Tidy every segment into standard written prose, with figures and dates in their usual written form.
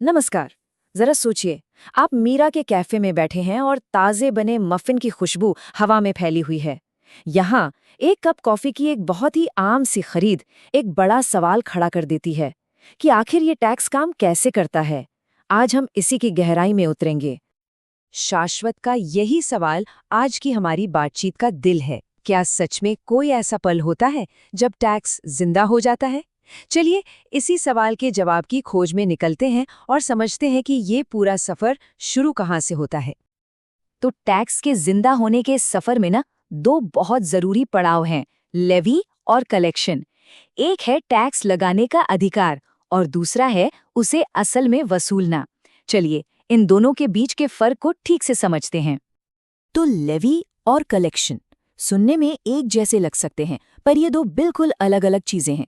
नमस्कार। जरा सोचिए, आप मीरा के कैफे में बैठे हैं और ताजे बने मफिन की खुशबू हवा में फैली हुई है। यहाँ एक कप कॉफी की एक बहुत ही आम सी खरीद एक बड़ा सवाल खड़ा कर देती है कि आखिर ये टैक्स काम कैसे करता है। आज हम इसी की गहराई में उतरेंगे। शाश्वत का यही सवाल आज की हमारी बातचीत का दिल है। क्या सच में कोई ऐसा पल होता है जब टैक्स जिंदा हो जाता है? चलिए इसी सवाल के जवाब की खोज में निकलते हैं और समझते हैं कि ये पूरा सफर शुरू कहाँ से होता है। तो टैक्स के जिंदा होने के सफर में ना दो बहुत जरूरी पड़ाव हैं, लेवी और कलेक्शन। एक है टैक्स लगाने का अधिकार और दूसरा है उसे असल में वसूलना। चलिए इन दोनों के बीच के फर्क को ठीक से समझते हैं। तो लेवी और कलेक्शन सुनने में एक जैसे लग सकते हैं, पर ये दो बिल्कुल अलग अलग चीजें हैं।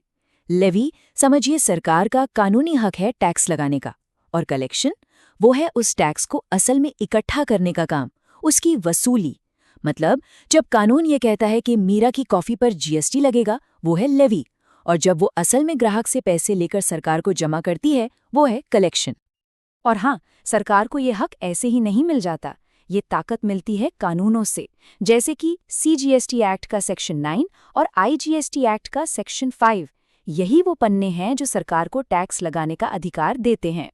लेवी समझिए सरकार का कानूनी हक है टैक्स लगाने का, और कलेक्शन वो है उस टैक्स को असल में इकट्ठा करने का काम, उसकी वसूली। मतलब जब कानून ये कहता है कि मीरा की कॉफी पर जीएसटी लगेगा, वो है लेवी, और जब वो असल में ग्राहक से पैसे लेकर सरकार को जमा करती है, वो है कलेक्शन। और हाँ, सरकार को ये हक ऐसे ही नहीं मिल जाता। ये ताकत मिलती है कानूनों से, जैसे कि सीजीएसटी एक्ट का सेक्शन 9 और आईजीएसटी एक्ट का सेक्शन 5। यही वो पन्ने हैं जो सरकार को टैक्स लगाने का अधिकार देते हैं।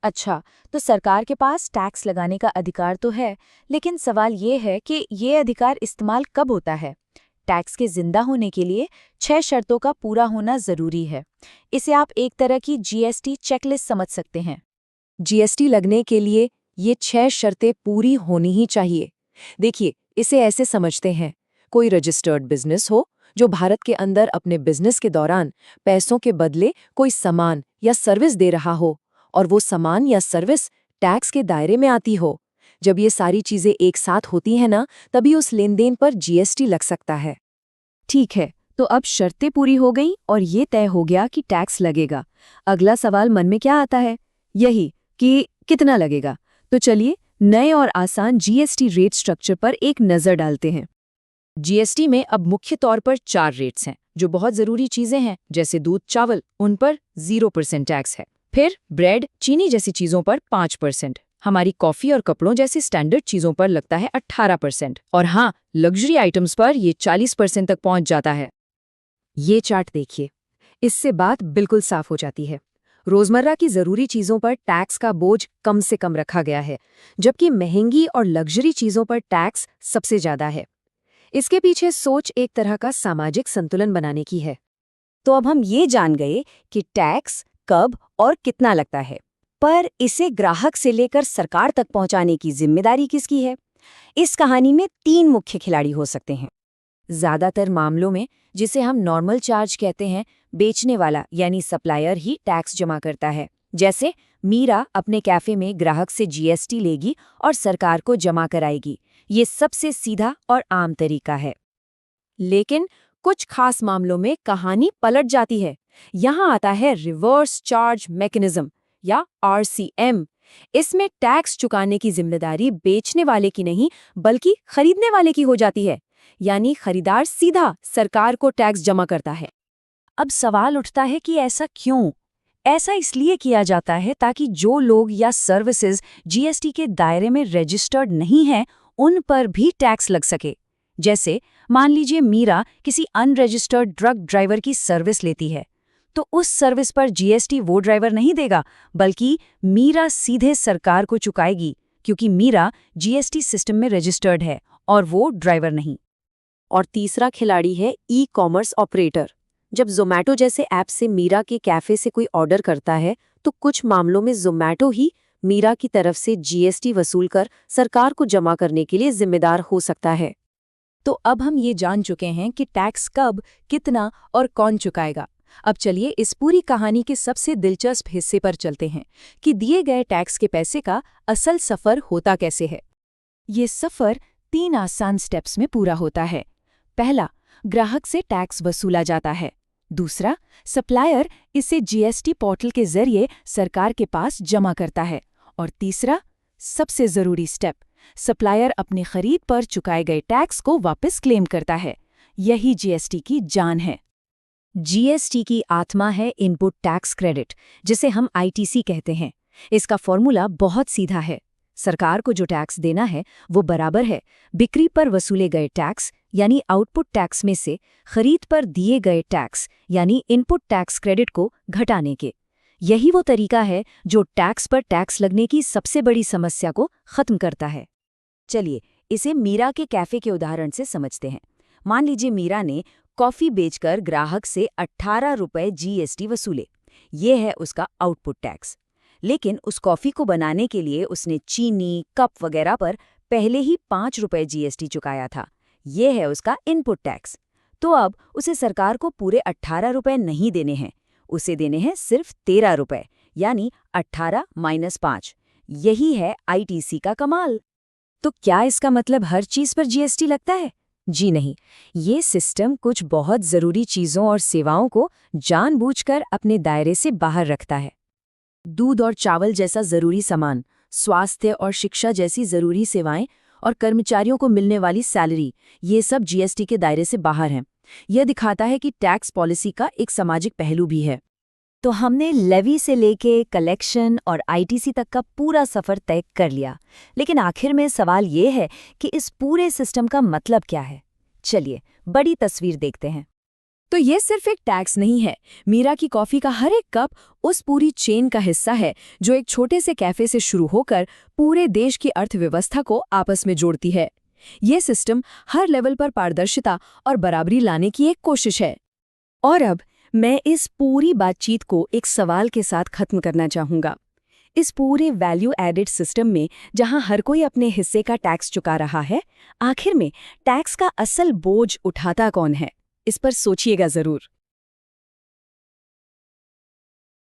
अच्छा, तो सरकार के पास टैक्स लगाने का अधिकार तो है, लेकिन सवाल ये है कि ये अधिकार इस्तेमाल कब होता है? टैक्स के जिंदा होने के लिए 6 शर्तों का पूरा होना जरूरी है। इसे आप एक तरह की जीएसटी चेकलिस्ट समझ सकते हैं। जीएसटी लगने के लिए ये 6 शर्तें पूरी होनी ही चाहिए। देखिए, इसे ऐसे समझते हैं, कोई रजिस्टर्ड बिजनेस हो जो भारत के अंदर अपने बिजनेस के दौरान पैसों के बदले कोई सामान या सर्विस दे रहा हो, और वो सामान या सर्विस टैक्स के दायरे में आती हो। जब ये सारी चीजें एक साथ होती हैं ना, तभी उस लेनदेन पर जीएसटी लग सकता है। ठीक है, तो अब शर्तें पूरी हो गई और ये तय हो गया कि टैक्स लगेगा। अगला सवाल मन में क्या आता है? यही कि कितना लगेगा। तो चलिए नए और आसान जीएसटी रेट स्ट्रक्चर पर एक नजर डालते हैं। जीएसटी में अब मुख्य तौर पर 4 रेट्स हैं, जो बहुत जरूरी चीजें हैं, जैसे दूध, चावल, उन पर 0% टैक्स है। फिर ब्रेड, चीनी जैसी चीजों पर 5%। हमारी कॉफी और कपड़ों जैसी स्टैंडर्ड चीजों पर लगता है 18%। और हाँ, लग्जरी आइटम्स पर ये 40% तक पहुंच जाता है। ये चार्ट देखिए, इससे बात बिल्कुल साफ हो जाती है। रोजमर्रा की जरूरी चीजों पर टैक्स का बोझ कम से कम रखा गया है, जबकि महंगी और लग्जरी चीजों पर टैक्स सबसे ज्यादा है। इसके पीछे सोच एक तरह का सामाजिक संतुलन बनाने की है। तो अब हम ये जान गए कि टैक्स कब और कितना लगता है, पर इसे ग्राहक से लेकर सरकार तक पहुंचाने की जिम्मेदारी किसकी है? इस कहानी में 3 मुख्य खिलाड़ी हो सकते हैं। ज्यादातर मामलों में, जिसे हम नॉर्मल चार्ज कहते हैं, बेचने वाला यानी सप्लायर ही टैक्स जमा करता है। जैसे मीरा अपने कैफे में ग्राहक से जीएसटी लेगी और सरकार को जमा कराएगी। ये सबसे सीधा और आम तरीका है। लेकिन कुछ खास मामलों में कहानी पलट जाती है। यहाँ आता है रिवर्स चार्ज मैकेनिज्म या आरसीएम। इसमें टैक्स चुकाने की जिम्मेदारी बेचने वाले की नहीं, बल्कि खरीदने वाले की हो जाती है। यानी खरीदार सीधा सरकार को टैक्स जमा करता है। अब सवाल उठता है कि ऐसा क्यों? ऐसा इसलिए किया जाता है ताकि जो लोग या सर्विसेज जीएसटी के दायरे में रजिस्टर्ड नहीं हैं, उन पर भी टैक्स लग सके। जैसे मान लीजिए मीरा किसी अनरजिस्टर्ड ट्रक ड्राइवर की सर्विस लेती है, तो उस सर्विस पर जीएसटी वो ड्राइवर नहीं देगा, बल्कि मीरा सीधे सरकार को चुकाएगी, क्योंकि मीरा जीएसटी सिस्टम में रजिस्टर्ड है और वो ड्राइवर नहीं। और तीसरा खिलाड़ी है ई कॉमर्स ऑपरेटर। जब ज़ोमैटो जैसे ऐप से मीरा के कैफे से कोई ऑर्डर करता है, तो कुछ मामलों में ज़ोमैटो ही मीरा की तरफ से जीएसटी वसूल कर सरकार को जमा करने के लिए जिम्मेदार हो सकता है। तो अब हम ये जान चुके हैं कि टैक्स कब, कितना और कौन चुकाएगा। अब चलिए इस पूरी कहानी के सबसे दिलचस्प हिस्से पर चलते हैं कि दिए गए टैक्स के पैसे का असल सफ़र होता कैसे है। ये सफ़र 3 आसान स्टेप्स में पूरा होता है। पहला, ग्राहक से टैक्स वसूला जाता है। दूसरा, सप्लायर इसे जीएसटी पोर्टल के जरिए सरकार के पास जमा करता है। और तीसरा, सबसे जरूरी स्टेप, सप्लायर अपनी खरीद पर चुकाए गए टैक्स को वापस क्लेम करता है। यही जीएसटी की जान है। जीएसटी की आत्मा है इनपुट टैक्स क्रेडिट, जिसे हम आईटीसी कहते हैं। इसका फॉर्मूला बहुत सीधा है। सरकार को जो टैक्स देना है वो बराबर है बिक्री पर वसूले गए टैक्स यानी आउटपुट टैक्स में से खरीद पर दिए गए टैक्स यानी इनपुट टैक्स क्रेडिट को घटाने के। यही वो तरीका है जो टैक्स पर टैक्स लगने की सबसे बड़ी समस्या को खत्म करता है। चलिए इसे मीरा के कैफे के उदाहरण से समझते हैं। मान लीजिए मीरा ने कॉफी बेचकर ग्राहक से 18 रुपए जीएसटी वसूले। ये है उसका आउटपुट टैक्स। लेकिन उस कॉफी को बनाने के लिए उसने चीनी, कप वगैरह पर पहले ही 5 रुपए जीएसटी चुकाया था। ये है उसका इनपुट टैक्स। तो अब उसे सरकार को पूरे 18 रुपए नहीं देने हैं, उसे देने हैं सिर्फ 13 रुपए, यानी 18 माइनस 5। यही है आईटीसी का कमाल। तो क्या इसका मतलब हर चीज पर जीएसटी लगता है? जी नहीं, ये सिस्टम कुछ बहुत जरूरी चीजों और सेवाओं को जानबूझकर अपने दायरे से बाहर रखता है। दूध और चावल जैसा जरूरी सामान, स्वास्थ्य और शिक्षा जैसी जरूरी सेवाएं और कर्मचारियों को मिलने वाली सैलरी, ये सब जीएसटी के दायरे से बाहर हैं। यह दिखाता है कि टैक्स पॉलिसी का एक सामाजिक पहलू भी है। तो हमने लेवी से लेके कलेक्शन और आईटीसी तक का पूरा सफर तय कर लिया, लेकिन आखिर में सवाल ये है कि इस पूरे सिस्टम का मतलब क्या है। चलिए बड़ी तस्वीर देखते हैं। तो ये सिर्फ एक टैक्स नहीं है। मीरा की कॉफी का हर एक कप उस पूरी चेन का हिस्सा है जो एक छोटे से कैफे से शुरू होकर पूरे देश की अर्थव्यवस्था को आपस में जोड़ती है। ये सिस्टम हर लेवल पर पारदर्शिता और बराबरी लाने की एक कोशिश है। और अब मैं इस पूरी बातचीत को एक सवाल के साथ खत्म करना चाहूंगा। इस पूरे वैल्यू एडेड सिस्टम में जहां हर कोई अपने हिस्से का टैक्स चुका रहा है, आखिर में टैक्स का असल बोझ उठाता कौन है? इस पर सोचिएगा जरूर।